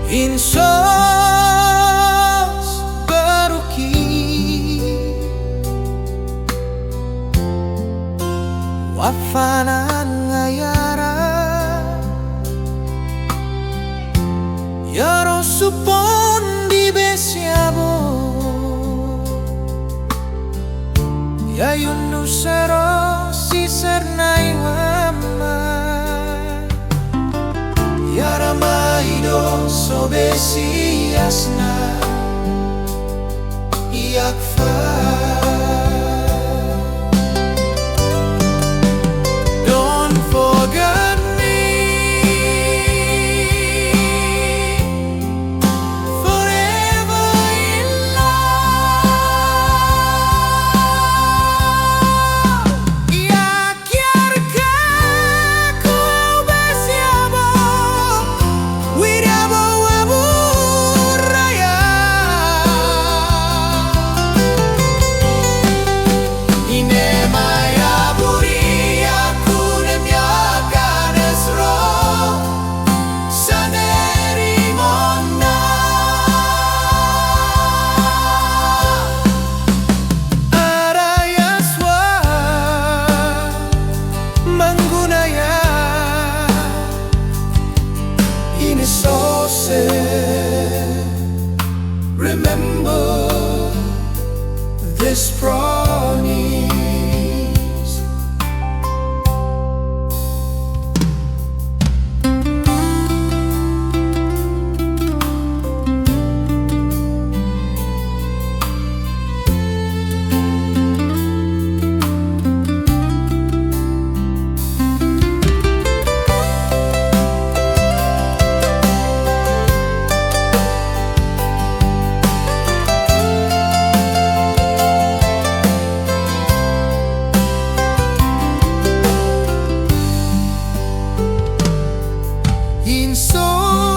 INSOS BARUKI Wafanan ngayara Yaro supon di besiabo Ya yundu sero si sernai wama Yara maido sobesi asna Yakfa Don't forget me Forever in love Yakyarka ku besiabo Wirabo wabu raya Ine maya buri aku nemyaga nesro Saneri monna Araya swa Manggunaya INSOS Remember this promise INSOS